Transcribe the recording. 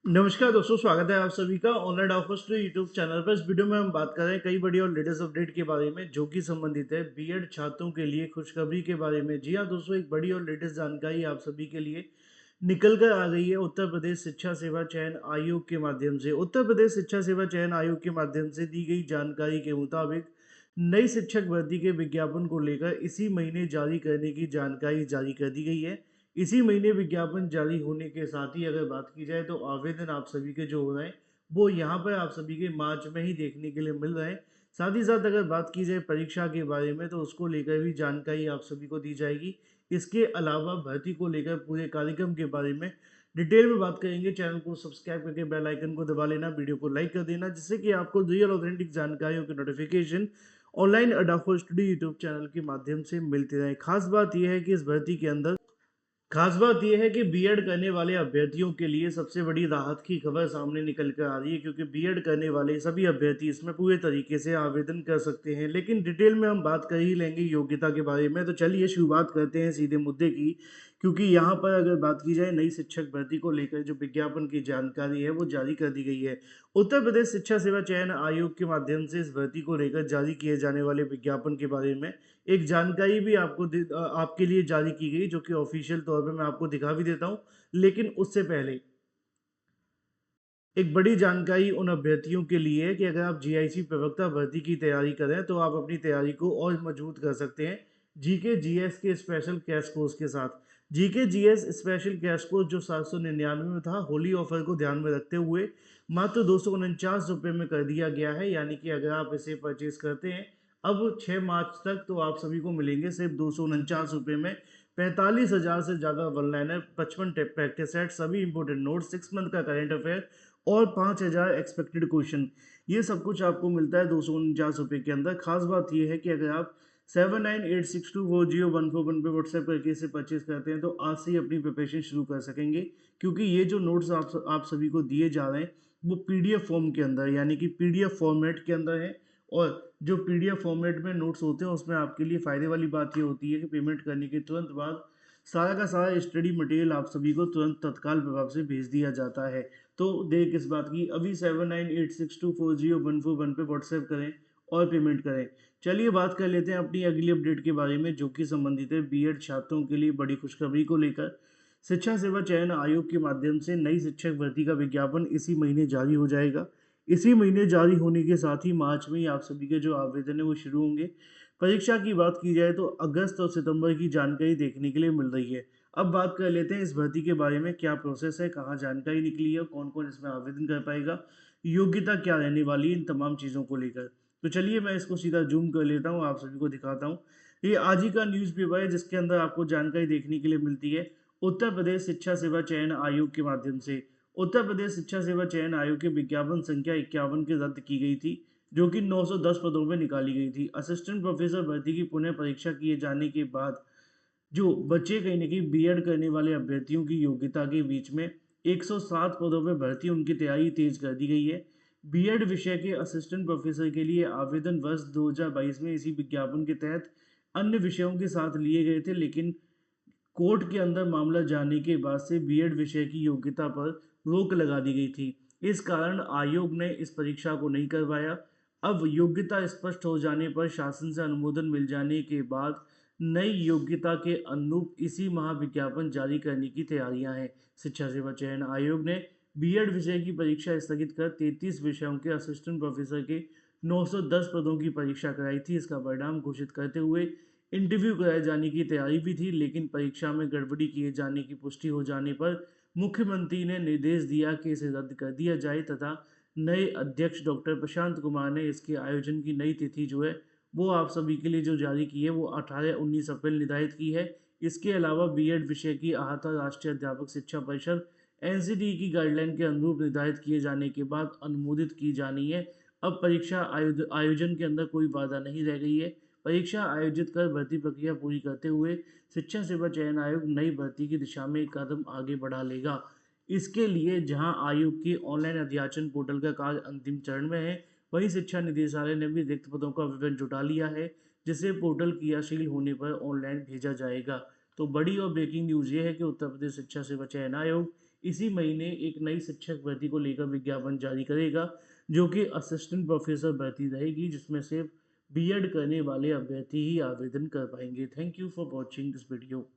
नमस्कार दोस्तों, स्वागत है आप सभी का online offers to YouTube channel पर। इस वीडियो में हम बात कर रहे हैं कई बड़ी और लेटेस्ट अपडेट के बारे में जो कि संबंधित है बीएड छात्रों के लिए खुशखबरी के बारे में। जी हाँ दोस्तों, एक बड़ी और लेटेस्ट जानकारी आप सभी के लिए निकल कर आ गई है उत्तर प्रदेश शिक्षा सेवा चयन आयोग के माध्यम से। उत्तर प्रदेश शिक्षा सेवा चयन आयोग के माध्यम से दी गई जानकारी के मुताबिक नई शिक्षक भर्ती के विज्ञापन को लेकर इसी महीने जारी करने की जानकारी जारी कर दी गई है। इसी महीने विज्ञापन जारी होने के साथ ही अगर बात की जाए तो आवेदन आप सभी के जो हो रहे हैं वो यहाँ पर आप सभी के मार्च में ही देखने के लिए मिल रहे हैं। साथ ही साथ अगर बात की जाए परीक्षा के बारे में तो उसको लेकर भी जानकारी आप सभी को दी जाएगी। इसके अलावा भर्ती को लेकर पूरे कार्यक्रम के बारे में डिटेल में बात करेंगे। चैनल को सब्सक्राइब करके बेल आइकन को दबा लेना, वीडियो को लाइक कर देना, जिससे कि आपको रियल ऑथेंटिक जानकारियों के नोटिफिकेशन ऑनलाइन अडाफो स्टडी यूट्यूब चैनल के माध्यम से मिलते रहे। खास बात यह है कि इस भर्ती के अंदर खास बात यह है कि बीएड करने वाले अभ्यर्थियों के लिए सबसे बड़ी राहत की खबर सामने निकल कर आ रही है, क्योंकि बीएड करने वाले सभी अभ्यर्थी इसमें पूरे तरीके से आवेदन कर सकते हैं। लेकिन डिटेल में हम बात कर ही लेंगे योग्यता के बारे में, तो चलिए शुरुआत करते हैं सीधे मुद्दे की। क्योंकि यहाँ पर अगर बात की जाए नई शिक्षक भर्ती को लेकर जो विज्ञापन की जानकारी है वो जारी कर दी गई है। उत्तर प्रदेश शिक्षा सेवा चयन आयोग के माध्यम से इस भर्ती को लेकर जारी किए जाने वाले विज्ञापन के बारे में एक जानकारी भी आपके लिए जारी की गई, जो कि ऑफिशियल तौर पे मैं आपको दिखा भी देता हूँ। लेकिन उससे पहले एक बड़ी जानकारी उन अभ्यर्थियों के लिए है कि अगर आप जीआईसी प्रवक्ता भर्ती की तैयारी करें तो आप अपनी तैयारी को और मजबूत कर सकते हैं जीके जीएस के स्पेशल कैश कोर्स के साथ। GK GS special cash course जो 799 में था, होली ऑफर को ध्यान में रखते हुए मात्र 249 रुपये में कर दिया गया है। यानी कि अगर आप इसे परचेज करते हैं अब 6 मार्च तक तो आप सभी को मिलेंगे सिर्फ 249 रुपये में 45,000 से ज़्यादा वन लाइनर, 55 प्रैक्टिस सेट, सभी इंपोर्टेंट नोट, 6 मंथ का करंट अफेयर और 5,000 एक्सपेक्टेड क्वेश्चन। ये सब कुछ आपको मिलता है 249 रुपये के अंदर। खास बात ये है कि अगर आप 7986240141 पे व्हाट्सएप करके इसे परचेज करते हैं तो आज से ही अपनी प्रिपरेशन शुरू कर सकेंगे, क्योंकि ये जो नोट्स आप सभी को दिए जा रहे हैं वो पीडीएफ फॉर्म के अंदर, यानी कि पीडीएफ फॉर्मेट के अंदर है। और जो पीडीएफ फॉर्मेट में नोट्स होते हैं उसमें आपके लिए फ़ायदे वाली बात ये होती है कि पेमेंट करने के तुरंत बाद सारा का सारा स्टडी मटेरियल आप सभी को तुरंत तत्काल प्रभाव से भेज दिया जाता है। तो देर किस बात की, अभी 7986240141 पे व्हाट्सएप करें और पेमेंट करें। चलिए बात कर लेते हैं अपनी अगली अपडेट के बारे में, जो कि संबंधित है बीएड छात्रों के लिए बड़ी खुशखबरी को लेकर। शिक्षा सेवा चयन आयोग के माध्यम से नई शिक्षक भर्ती का विज्ञापन इसी महीने जारी हो जाएगा। इसी महीने जारी होने के साथ ही मार्च में ही आप सभी के जो आवेदन है वो शुरू होंगे। परीक्षा की बात की जाए तो अगस्त और सितंबर की जानकारी देखने के लिए मिल रही है। अब बात कर लेते हैं इस भर्ती के बारे में, क्या प्रोसेस है, कहाँ जानकारी निकली है, कौन कौन इसमें आवेदन कर पाएगा, योग्यता क्या रहने वाली है, इन तमाम चीज़ों को लेकर। तो चलिए मैं इसको सीधा जूम कर लेता हूँ, आप सभी को दिखाता हूँ। ये आज ही का न्यूज़पेपर है जिसके अंदर आपको जानकारी देखने के लिए मिलती है उत्तर प्रदेश शिक्षा सेवा चयन आयोग के माध्यम से। उत्तर प्रदेश शिक्षा सेवा चयन आयोग के विज्ञापन संख्या 51 की रद्द की गई थी, जो कि 910 पदों में निकाली गई थी। असिस्टेंट प्रोफेसर भर्ती की पुनः परीक्षा किए जाने के बाद जो बच्चे कहीं न कहीं बीएड करने वाले अभ्यर्थियों की योग्यता के बीच में 107 पदों पे भर्ती उनकी तैयारी तेज कर दी गई है। बीएड विषय के असिस्टेंट प्रोफेसर के लिए आवेदन वर्ष 2022 में इसी विज्ञापन के तहत अन्य विषयों के साथ लिए गए थे, लेकिन कोर्ट के अंदर मामला जाने के बाद से बीएड विषय की योग्यता पर रोक लगा दी गई थी। इस कारण आयोग ने इस परीक्षा को नहीं करवाया। अब योग्यता स्पष्ट हो जाने पर शासन से अनुमोदन मिल जाने के बाद नई योग्यता के अनुरूप इसी माह विज्ञापन जारी करने की तैयारियां हैं। शिक्षा सेवा चयन आयोग ने बीएड विषय की परीक्षा स्थगित कर 33 विषयों के असिस्टेंट प्रोफेसर के 910 पदों की परीक्षा कराई थी। इसका परिणाम घोषित करते हुए इंटरव्यू कराए जाने की तैयारी भी थी, लेकिन परीक्षा में गड़बड़ी किए जाने की पुष्टि हो जाने पर मुख्यमंत्री ने निर्देश दिया कि इसे रद्द कर दिया जाए तथा नए अध्यक्ष डॉक्टर प्रशांत कुमार ने इसके आयोजन की नई तिथि जो है वो आप सभी के लिए जो जारी की है वो 18-19 अप्रैल निर्धारित की है। इसके अलावा बीएड विषय की आहता राष्ट्रीय अध्यापक शिक्षा परिषद एनसीटी की गाइडलाइन के अनुरूप निर्धारित किए जाने के बाद अनुमोदित की जानी है। अब परीक्षा आयोजन के अंदर कोई बाधा नहीं रह गई है। परीक्षा आयोजित कर भर्ती प्रक्रिया पूरी करते हुए शिक्षा सेवा चयन आयोग नई भर्ती की दिशा में एक कदम आगे बढ़ा लेगा। इसके लिए जहां आयोग के ऑनलाइन अध्याचन पोर्टल का कार्य अंतिम चरण में है, वहीं शिक्षा निदेशालय ने भी रिक्त पदों का विवरण जुटा लिया है, जिसे पोर्टल क्रियाशील होने पर ऑनलाइन भेजा जाएगा। तो बड़ी और ब्रेकिंग न्यूज़ ये है कि उत्तर प्रदेश शिक्षा सेवा चयन आयोग इसी महीने एक नई शिक्षक भर्ती को लेकर विज्ञापन जारी करेगा, जो कि असिस्टेंट प्रोफेसर भर्ती रहेगी, जिसमें सिर्फ बीएड करने वाले अभ्यर्थी ही आवेदन कर पाएंगे। Thank you for watching this video.